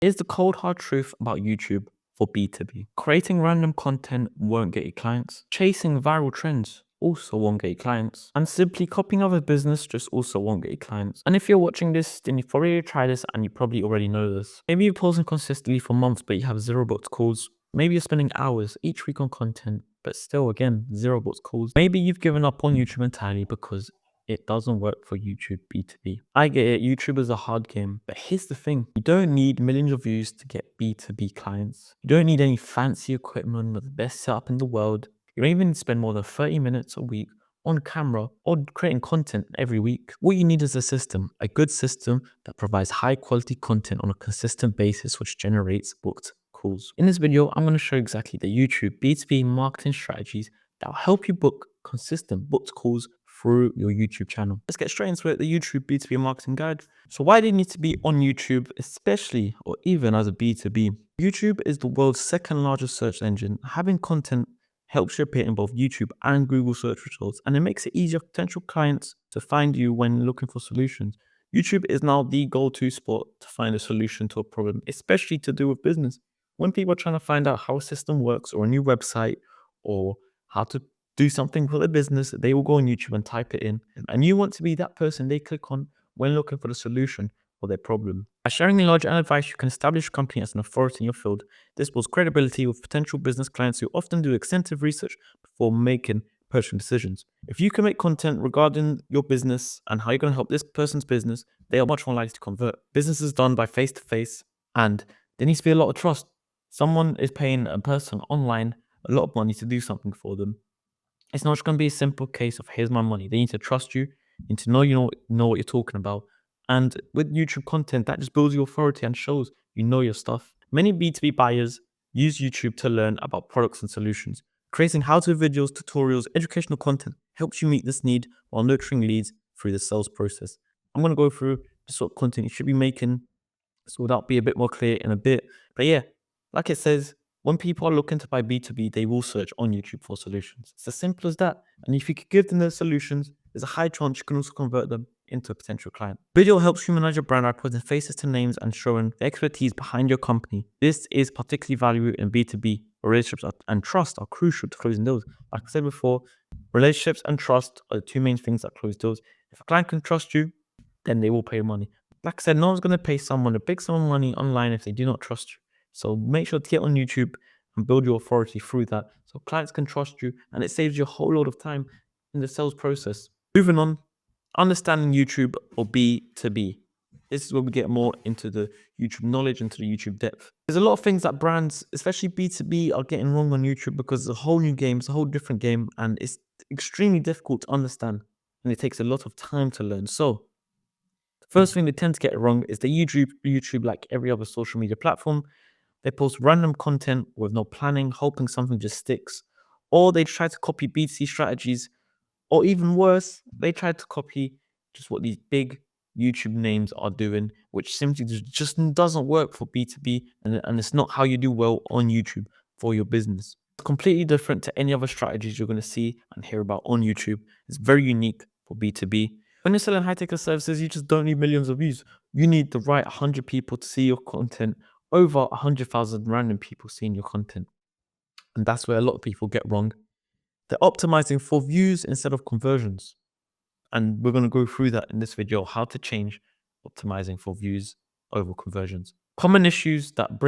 Here's the cold hard truth about YouTube for B2B. Creating random content won't get you clients. Chasing viral trends also won't get you clients. And simply copying other business just also won't get you clients. And if you're watching this, then you've already tried this and you probably already know this. Maybe you're posting consistently for months, but you have zero booked calls. Maybe you're spending hours each week on content, but still, again, zero booked calls. Maybe you've given up on YouTube entirely because it doesn't work for YouTube B2B. I get it, YouTube is a hard game, but here's the thing. You don't need millions of views to get B2B clients. You don't need any fancy equipment with the best setup in the world. You don't even need to spend more than 30 minutes a week on camera or creating content every week. What you need is a system, a good system that provides high quality content on a consistent basis, which generates booked calls. In this video, I'm going to show you exactly the YouTube B2B marketing strategies that will help you book consistent booked calls through your YouTube channel. Let's get straight into it, the YouTube B2B marketing guide. So why do you need to be on YouTube, especially or even as a B2B? YouTube is the world's second largest search engine. Having content helps you appear in both YouTube and Google search results, and it makes it easier for potential clients to find you when looking for solutions. YouTube is now the go-to spot to find a solution to a problem, especially to do with business. When people are trying to find out how a system works or a new website or how to do something for their business, they will go on YouTube and type it in. And you want to be that person they click on when looking for the solution for their problem. By sharing knowledge and advice, you can establish your company as an authority in your field. This builds credibility with potential business clients who often do extensive research before making purchasing decisions. If you can make content regarding your business and how you're going to help this person's business, they are much more likely to convert. Business is done by face to face, and there needs to be a lot of trust. Someone is paying a person online a lot of money to do something for them. It's not just going to be a simple case of here's my money. They need to trust you, need to know you know what you're talking about. And with YouTube content, that just builds your authority and shows you know your stuff. Many B2B buyers use YouTube to learn about products and solutions. Creating how-to videos, tutorials, educational content helps you meet this need while nurturing leads through the sales process. I'm going to go through the sort of content you should be making so that'll be a bit more clear in a bit. But yeah, like it says, when people are looking to buy B2B, they will search on YouTube for solutions. It's as simple as that. And if you could give them the solutions, there's a high chance you can also convert them into a potential client. Video helps humanize your brand by putting faces to names and showing the expertise behind your company. This is particularly valuable in B2B, where relationships and trust are crucial to closing deals. Like I said before, relationships and trust are the two main things that close deals. If a client can trust you, then they will pay money. Like I said, no one's going to pay someone a big sum of money online if they do not trust you. So make sure to get on YouTube and build your authority through that so clients can trust you, and it saves you a whole lot of time in the sales process. Moving on, understanding YouTube or B2B. This is where we get more into the YouTube knowledge, into the YouTube depth. There's a lot of things that brands, especially B2B, are getting wrong on YouTube because it's a whole new game, it's a whole different game, and it's extremely difficult to understand, and it takes a lot of time to learn. So first thing they tend to get wrong is that YouTube, like every other social media platform, they post random content with no planning, hoping something just sticks. Or they try to copy B2C strategies, or even worse, they try to copy just what these big YouTube names are doing, which simply just doesn't work for B2B, and it's not how you do well on YouTube for your business. It's completely different to any other strategies you're going to see and hear about on YouTube. It's very unique for B2B. When you're selling high-ticket services, you just don't need millions of views. You need the right 100 people to see your content, over 100,000 random people seeing your content. And that's where a lot of people get wrong. They're optimizing for views instead of conversions. And we're going to go through that in this video, how to change optimizing for views over conversions. Common issues that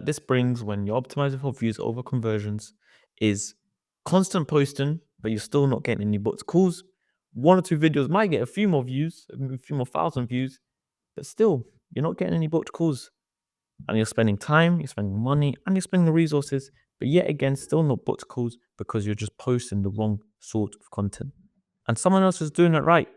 this brings when you're optimizing for views over conversions is constant posting, but you're still not getting any booked calls. One or two videos might get a few more views, a few more thousand views, but still, you're not getting any booked calls. And you're spending time, you're spending money, and you're spending resources, but yet again, still not booked calls because you're just posting the wrong sort of content. And someone else is doing it right,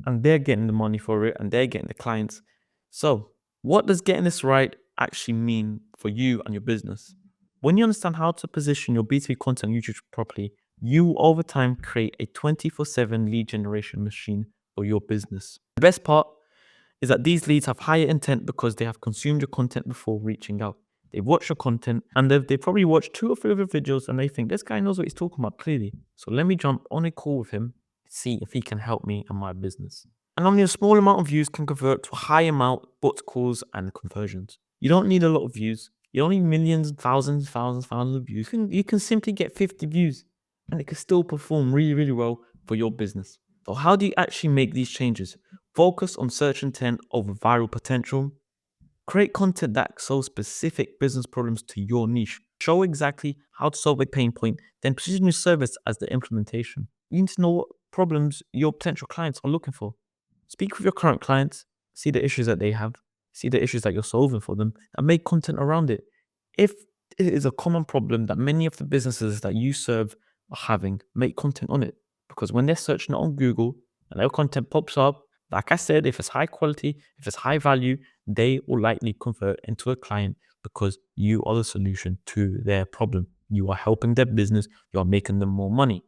and they're getting the money for it, and they're getting the clients. So what does getting this right actually mean for you and your business? When you understand how to position your B2B content on YouTube properly, you over time create a 24/7 lead generation machine for your business. The best part is that these leads have higher intent because they have consumed your content before reaching out. They've watched your content, and they've probably watched 2 or 3 of your videos, and they think, this guy knows what he's talking about clearly. So let me jump on a call with him, see if he can help me and my business. And only a small amount of views can convert to a high amount booked calls and conversions. You don't need a lot of views. You don't need millions, thousands of views. You can simply get 50 views and it can still perform really, really well for your business. So how do you actually make these changes? Focus on search intent over viral potential. Create content that solves specific business problems to your niche. Show exactly how to solve a pain point, then position your service as the implementation. You need to know what problems your potential clients are looking for. Speak with your current clients, see the issues that they have, see the issues that you're solving for them, and make content around it. If it is a common problem that many of the businesses that you serve are having, make content on it. Because when they're searching it on Google and their content pops up, like I said, if it's high quality, if it's high value, they will likely convert into a client because you are the solution to their problem. You are helping their business, you are making them more money.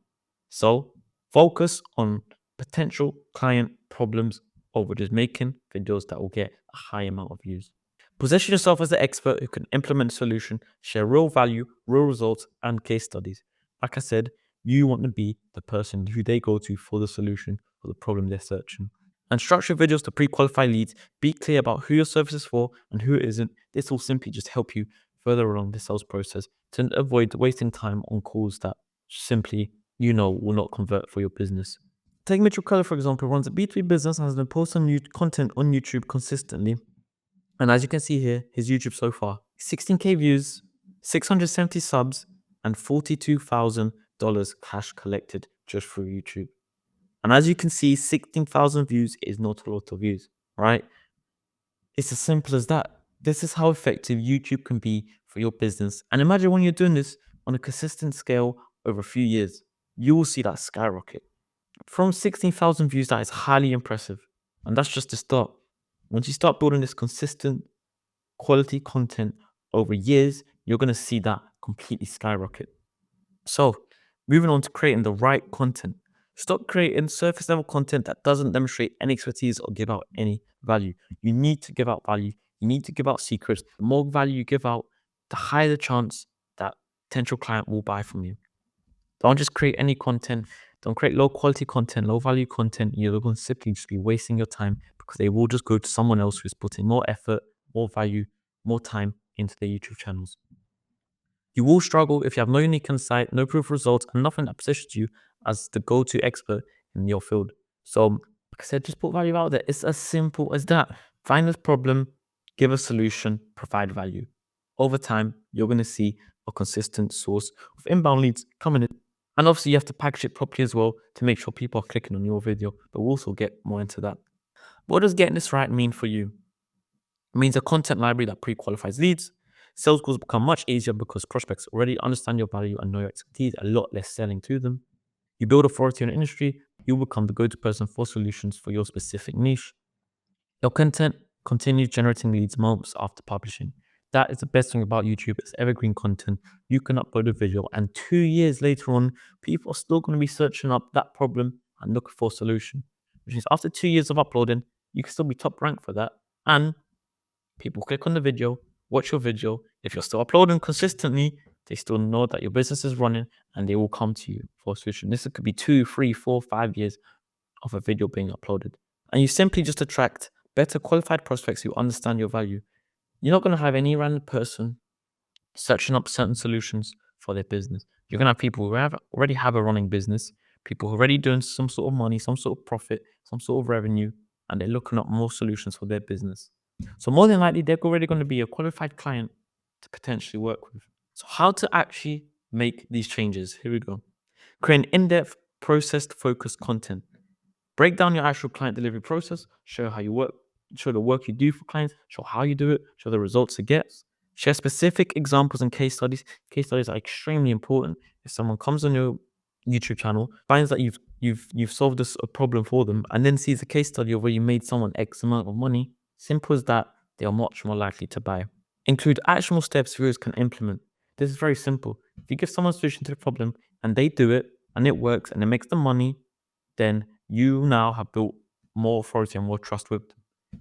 So focus on potential client problems over just making videos that will get a high amount of views. Position yourself as the expert who can implement a solution, share real value, real results, and case studies. Like I said, you want to be the person who they go to for the solution for the problem they're searching. And structure videos to pre-qualify leads. Be clear about who your service is for and who it isn't. This will simply just help you further along the sales process to avoid wasting time on calls that simply, will not convert for your business. Take Mitchell Keller, for example, runs a B2B business and has been posting new content on YouTube consistently. And as you can see here, his YouTube so far, 16K views, 670 subs, and $42,000 cash collected just through YouTube. And as you can see, 16,000 views is not a lot of views, right? It's as simple as that. This is how effective YouTube can be for your business. And imagine when you're doing this on a consistent scale over a few years, you will see that skyrocket. From 16,000 views, that is highly impressive. And that's just the start. Once you start building this consistent quality content over years, you're going to see that completely skyrocket. So, moving on to creating the right content. Stop creating surface level content that doesn't demonstrate any expertise or give out any value. You need to give out value. You need to give out secrets. The more value you give out, the higher the chance that potential client will buy from you. Don't just create any content. Don't create low quality content, low value content. You're going to simply just be wasting your time because they will just go to someone else who's putting more effort, more value, more time into their YouTube channels. You will struggle if you have no unique insight, no proof of results, and nothing that positions you as the go-to expert in your field. So, like I said, just put value out there. It's as simple as that. Find this problem, give a solution, provide value. Over time, you're going to see a consistent source of inbound leads coming in. And obviously, you have to package it properly as well to make sure people are clicking on your video. But we'll also get more into that. What does getting this right mean for you? It means a content library that pre-qualifies leads. Sales calls become much easier because prospects already understand your value and know your expertise, a lot less selling to them. You build authority in the industry, you become the go-to person for solutions for your specific niche. Your content continues generating leads months after publishing. That is the best thing about YouTube. It's evergreen content. You can upload a video and 2 years later on, people are still going to be searching up that problem and looking for a solution. Which means after 2 years of uploading, you can still be top ranked for that. And people click on the video, watch your video. If you're still uploading consistently, they still know that your business is running and they will come to you for a solution. This could be 2, 3, 4, 5 years of a video being uploaded. And you simply just attract better qualified prospects who understand your value. You're not going to have any random person searching up certain solutions for their business. You're going to have people who already have a running business, people who are already doing some sort of money, some sort of profit, some sort of revenue, and they're looking up more solutions for their business. So more than likely, they're already going to be a qualified client to potentially work with. So how to actually make these changes? Here we go. Create an in-depth, process-focused content. Break down your actual client delivery process. Show how you work. Show the work you do for clients. Show how you do it. Show the results it gets. Share specific examples and case studies. Case studies are extremely important. If someone comes on your YouTube channel, finds that you've solved a problem for them, and then sees a case study of where you made someone X amount of money, simple as that, they are much more likely to buy. Include actionable steps viewers can implement. This is very simple. If you give someone a solution to the problem and they do it and it works and it makes them money, then you now have built more authority and more trust with them.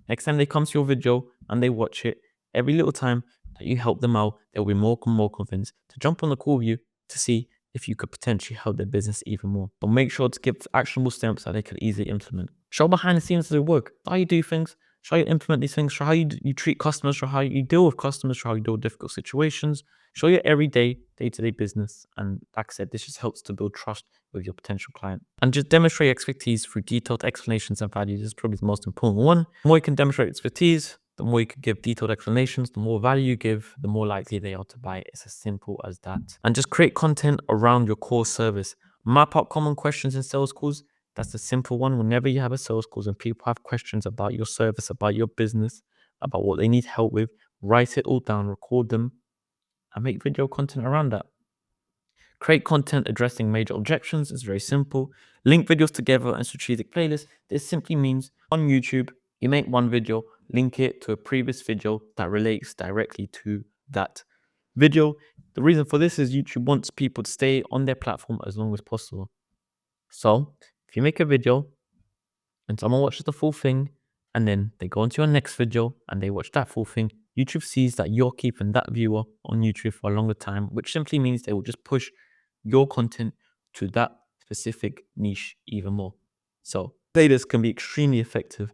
Next time they come to your video and they watch it, every little time that you help them out, they'll be more and more convinced to jump on the call with you to see if you could potentially help their business even more. But make sure to give actionable steps that they can easily implement. Show behind the scenes of the work, how you do things, Show how you implement these things. Show how you treat customers. Show how you deal with customers. Show how you deal with difficult situations. Show your everyday, day-to-day business. And like I said, this just helps to build trust with your potential client. And just demonstrate expertise through detailed explanations and values is probably the most important one. The more you can demonstrate expertise, the more you can give detailed explanations, the more value you give, the more likely they are to buy. It's as simple as that. And just create content around your core service. Map out common questions in sales calls. That's a simple one. Whenever you have a sales call and people have questions about your service, about your business, about what they need help with, write it all down, record them, and make video content around that. Create content addressing major objections. It's very simple. Link videos together and strategic playlists. This simply means on YouTube, you make one video, link it to a previous video that relates directly to that video. The reason for this is YouTube wants people to stay on their platform as long as possible. So if you make a video and someone watches the full thing and then they go into your next video and they watch that full thing, YouTube sees that you're keeping that viewer on YouTube for a longer time, which simply means they will just push your content to that specific niche even more. So playlists can be extremely effective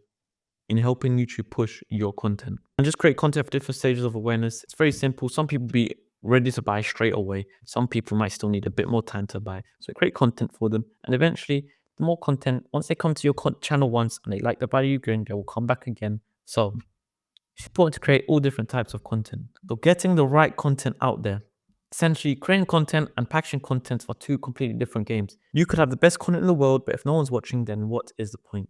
in helping YouTube push your content. And just create content for different stages of awareness. It's very simple. Some people be ready to buy straight away. Some people might still need a bit more time to buy. So create content for them. And eventually, the more content, once they come to your channel once and they like the value you bring, they will come back again. So it's important to create all different types of content. So getting the right content out there. Essentially, creating content and packaging content are two completely different games. You could have the best content in the world, but if no one's watching, then what is the point?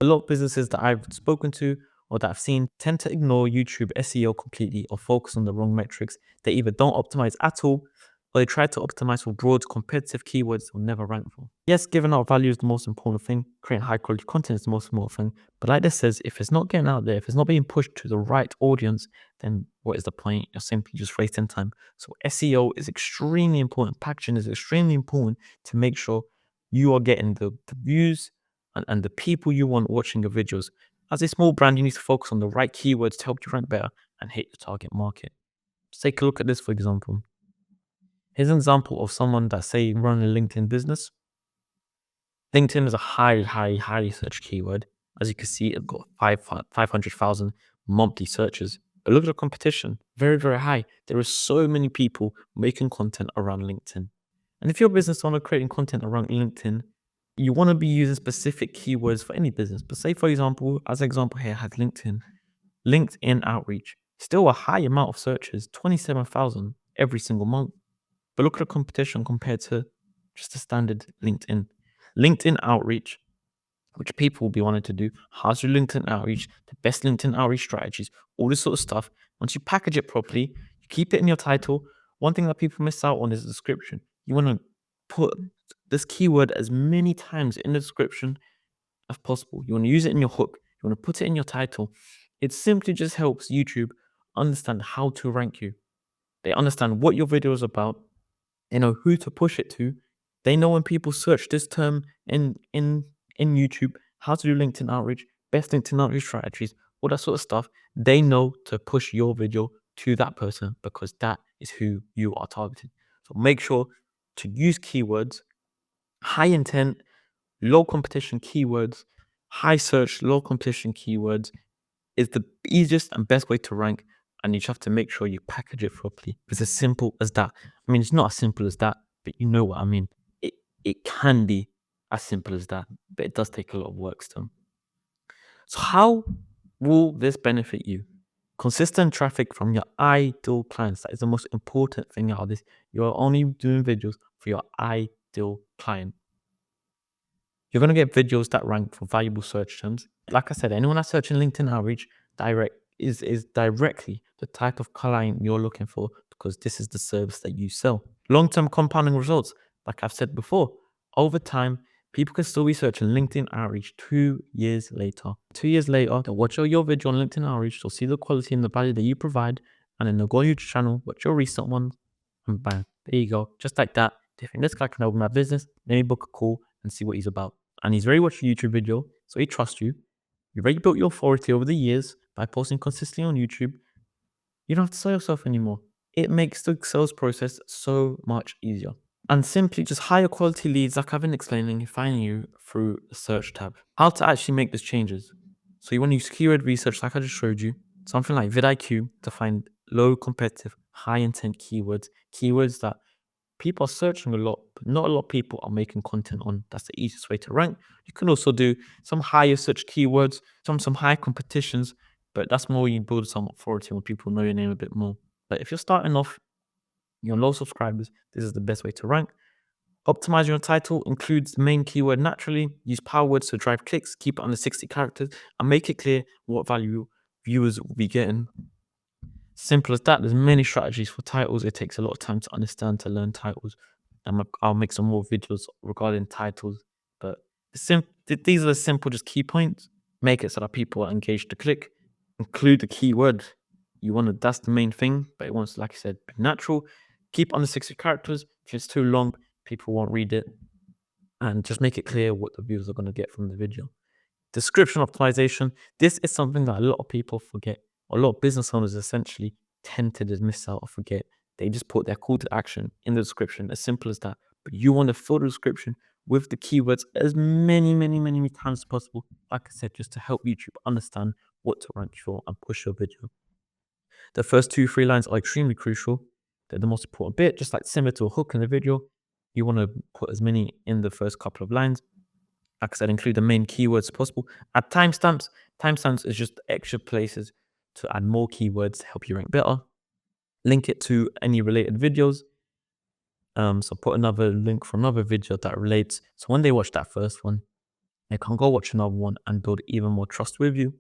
A lot of businesses that I've spoken to or that I've seen tend to ignore YouTube SEO completely or focus on the wrong metrics. They either don't optimize at all or they try to optimize for broad competitive keywords they'll never rank for. Yes, giving out value is the most important thing. Creating high quality content is the most important thing. But like this says, if it's not getting out there, if it's not being pushed to the right audience, then what is the point? You're simply just wasting time. So SEO is extremely important. Packaging is extremely important to make sure you are getting the views and the people you want watching your videos. As a small brand, you need to focus on the right keywords to help you rank better and hit your target market. Let's take a look at this, for example. Here's an example of someone that, say, run a LinkedIn business. LinkedIn is a highly searched keyword. As you can see, it's got 500,000 monthly searches. But look at the competition, very high. There are so many people making content around LinkedIn. And if you're a business owner creating content around LinkedIn, you want to be using specific keywords for any business. But say, for example, as an example here, I had LinkedIn outreach. Still a high amount of searches, 27,000 every single month. But look at the competition compared to just a standard LinkedIn. LinkedIn outreach, which people will be wanting to do. How's your LinkedIn outreach? The best LinkedIn outreach strategies, all this sort of stuff. Once you package it properly, you keep it in your title. One thing that people miss out on is the description. You want to put this keyword as many times in the description as possible. You want to use it in your hook. You want to put it in your title. It simply just helps YouTube understand how to rank you. They understand what your video is about. They know who to push it to. They know when people search this term in YouTube, how to do LinkedIn outreach, best LinkedIn outreach strategies, all that sort of stuff. They know to push your video to that person because that is who you are targeting. So make sure to use keywords, high intent, low competition keywords, high search, low competition keywords is the easiest and best way to rank. And you just have to make sure you package it properly. It's as simple as that. I mean, it's not as simple as that, but you know what I mean. It can be as simple as that, but it does take a lot of work still. So how will this benefit you? Consistent traffic from your ideal clients. That is the most important thing out of this. You're only doing videos for your ideal client. You're going to get videos that rank for valuable search terms. Like I said, anyone that's searching LinkedIn outreach is directly the type of client you're looking for because this is the service that you sell. Long-term compounding results. Like I've said before, over time, people can still be searching LinkedIn outreach 2 years later. 2 years later, they'll watch your video on LinkedIn outreach, they'll see the quality and the value that you provide, and then they'll go on your channel, watch your recent ones, and bang, there you go. Just like that, they think this guy can open my business, let me book a call and see what he's about. And he's already watched your YouTube video, so he trusts you. You've already built your authority over the years by posting consistently on YouTube. You don't have to sell yourself anymore. It makes the sales process so much easier. And simply just higher quality leads, like I've been explaining, finding you through the search tab. How to actually make these changes. So you want to use keyword research like I just showed you, something like vidIQ to find low competitive, high intent keywords that people are searching a lot, but not a lot of people are making content on. That's the easiest way to rank. You can also do some higher search keywords, some high competitions, but that's more you build some authority when people know your name a bit more. But if you're starting off, you're on low subscribers, this is the best way to rank. Optimize your title, includes the main keyword naturally, use power words to drive clicks, keep it under 60 characters, and make it clear what value viewers will be getting. Simple as that. There's many strategies for titles. It takes a lot of time to understand, to learn titles. I'll make some more videos regarding titles, but these are the simple, just key points. Make it so that people are engaged to click. Include the keyword. You want to, that's the main thing, but it wants, like I said, be natural. Keep under 60 characters. If it's too long, people won't read it. And just make it clear what the viewers are going to get from the video. Description optimization. This is something that a lot of people forget. A lot of business owners essentially tend to just miss out or forget. They just put their call to action in the description, as simple as that. But you want to fill the description with the keywords as many times as possible. Like I said, just to help YouTube understand what to rank for and push your video. The first 2-3 lines are extremely crucial. They're the most important bit, just like similar to a hook in the video. You want to put as many in the first couple of lines. Like I said, include the main keywords possible. Add timestamps. Timestamps is just extra places to add more keywords to help you rank better. Link it to any related videos. So put another link for another video that relates. So when they watch that first one, they can go watch another one and build even more trust with you.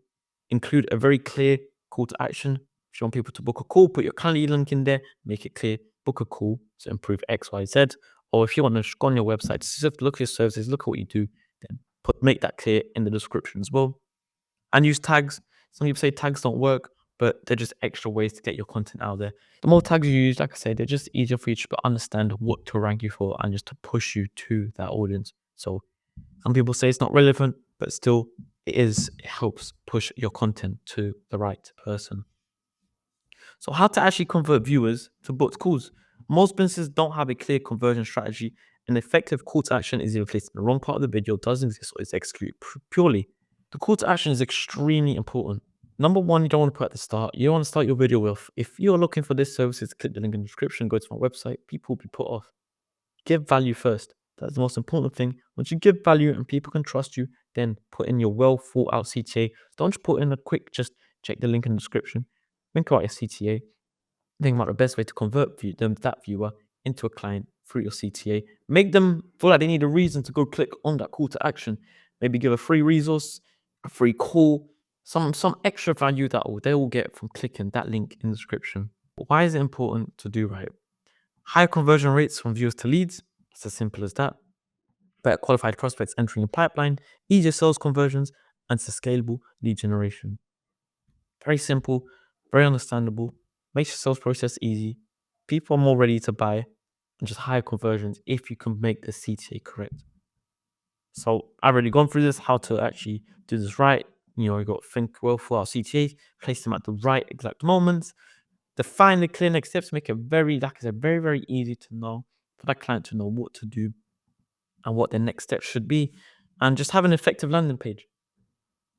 Include a very clear call to action. If you want people to book a call, put your Calendly link in there. Make it clear. Book a call to improve X, Y, Z. Or if you want to go on your website, just look at your services, look at what you do, then make that clear in the description as well. And use tags. Some people say tags don't work, but they're just extra ways to get your content out there. The more tags you use, like I said, they're just easier for you to understand what to rank you for and just to push you to that audience. So some people say it's not relevant, but still it is. It helps push your content to the right person. So how to actually convert viewers to booked calls? Most businesses don't have a clear conversion strategy. An effective call to action is either placed in the wrong part of the video, doesn't exist, or is executed purely. The call to action is extremely important. Number one, you don't want to put at the start. You don't want to start your video with, if you're looking for this services, click the link in the description, go to my website. People will be put off. Give value first. That's the most important thing. Once you give value and people can trust you, then put in your well thought out CTA. Don't just put in a quick, just check the link in the description. Think about your CTA. Think about the best way to convert that viewer into a client through your CTA. Make them feel like they need a reason to go click on that call to action. Maybe give a free resource, a free call, some extra value that they will get from clicking that link in the description. Why is it important to do right? Higher conversion rates from viewers to leads. It's as simple as that. Better qualified prospects entering your pipeline, easier sales conversions, and scalable lead generation. Very simple, very understandable, makes your sales process easy. People are more ready to buy, and just higher conversions if you can make the CTA correct. So I've already gone through this, how to actually do this right. You got to think well for our CTAs, place them at the right exact moments, define the clear next steps, make it very, like I said, very easy to know for that client to know what to do and what their next steps should be, and just have an effective landing page.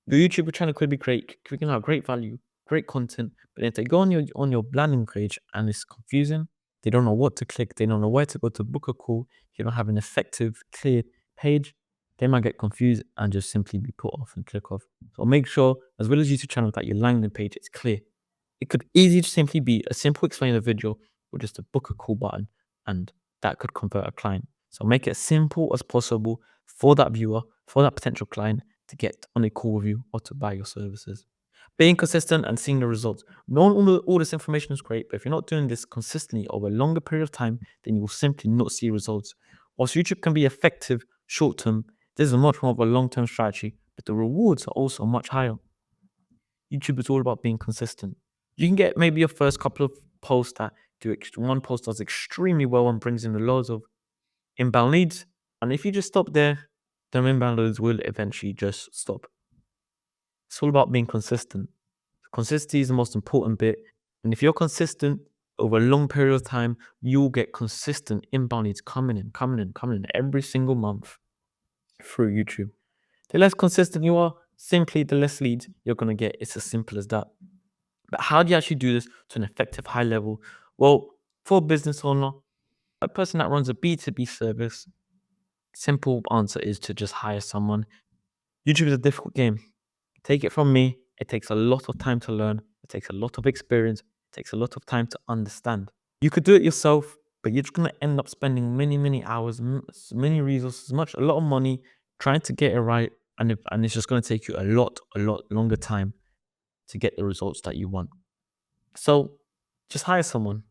Your YouTube channel could be great, you can have great value, great content, but if they go on your landing page and it's confusing, they don't know what to click, they don't know where to go to book a call, you don't have an effective, clear page, they might get confused and just simply be put off and click off. So make sure, as well as YouTube channel, that your landing page is clear. It could easily just simply be a simple explainer video with just a book a call button, and that could convert a client. So make it as simple as possible for that viewer, for that potential client to get on a call with you or to buy your services. Being consistent and seeing the results. Knowing all this information is great, but if you're not doing this consistently over a longer period of time, then you will simply not see results. Whilst YouTube can be effective short term, this is much more of a long term strategy, but the rewards are also much higher. YouTube is all about being consistent. You can get maybe your first couple of posts that one post does extremely well and brings in loads of inbound leads. And if you just stop there, then inbound leads will eventually just stop. It's all about being consistent. Consistency is the most important bit. And if you're consistent over a long period of time, you'll get consistent inbound leads coming in every single month through YouTube. The less consistent you are, Simply, the less leads you're going to get. It's as simple as that. But how do you actually do this to an effective high level? Well, for a business owner, a person that runs a B2B service, simple answer is to just hire someone. YouTube is a difficult game. Take it from me, it takes a lot of time to learn. It takes a lot of experience. It takes a lot of time to understand. You could do it yourself, but you're just going to end up spending many, many hours, many resources, a lot of money trying to get it right. And it's just going to take you a lot longer time to get the results that you want. So just hire someone.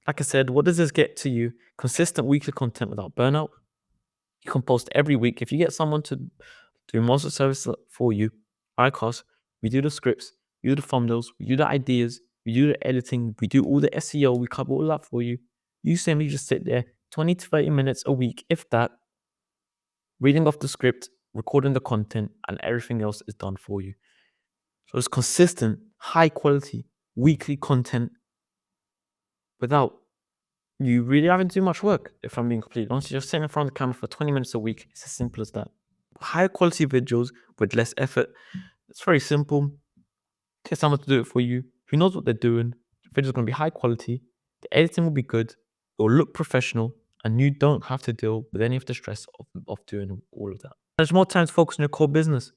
Like I said, what does this get to you? Consistent weekly content without burnout. You can post every week. If you get someone to do most of the service for you, high cost, we do the scripts, we do the thumbnails, we do the ideas, we do the editing, we do all the SEO, we cover all that for you. You simply just sit there 20 to 30 minutes a week, if that, reading off the script, recording the content, and everything else is done for you. So it's consistent, high quality, weekly content without you really having to do much work, if I'm being completely honest. You're just sitting in front of the camera for 20 minutes a week. It's as simple as that. Higher quality videos with less effort. It's very simple. Get someone to do it for you. Who knows what they're doing? The video's going to be high quality. The editing will be good. It will look professional. And you don't have to deal with any of the stress of doing all of that. There's more time to focus on your core business.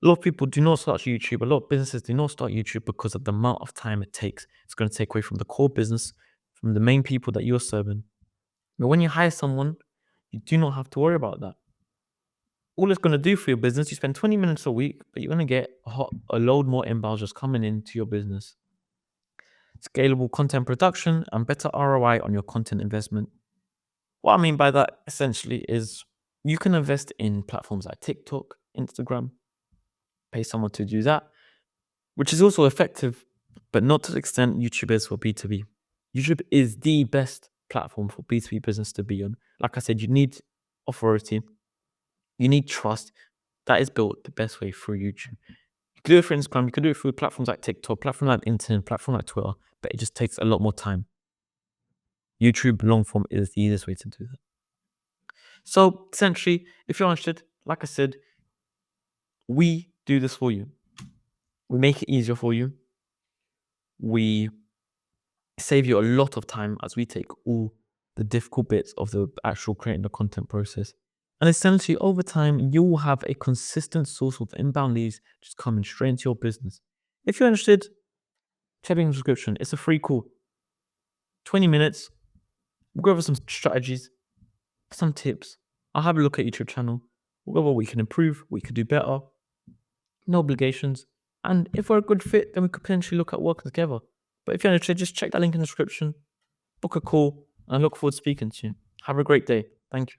A lot of people do not start YouTube. A lot of businesses do not start YouTube because of the amount of time it takes. It's going to take away from the core business, from the main people that you're serving. But when you hire someone, you do not have to worry about that. All it's going to do for your business, you spend 20 minutes a week, but you're going to get a load more inbounds just coming into your business. Scalable content production and better ROI on your content investment. What I mean by that essentially is you can invest in platforms like TikTok, Instagram, pay someone to do that, which is also effective, but not to the extent YouTube is for B2B. YouTube is the best platform for B2B business to be on. Like I said, you need authority, you need trust. That is built the best way through YouTube. You can do it for Instagram, you can do it through platforms like TikTok, platforms like Instagram, platforms like Twitter, but it just takes a lot more time. YouTube long form is the easiest way to do that. So essentially, if you're interested, like I said, we do this for you. We make it easier for you. We save you a lot of time as we take all the difficult bits of the actual creating the content process. And essentially, over time, you will have a consistent source of inbound leads just coming straight into your business. If you're interested, check in the description. It's a free call. 20 minutes. We'll go over some strategies, some tips. I'll have a look at YouTube channel. We'll go over what we can improve, what we could do better. No obligations. And if we're a good fit, then we could potentially look at working together. But if you're interested, just check that link in the description, book a call, and I look forward to speaking to you. Have a great day. Thank you.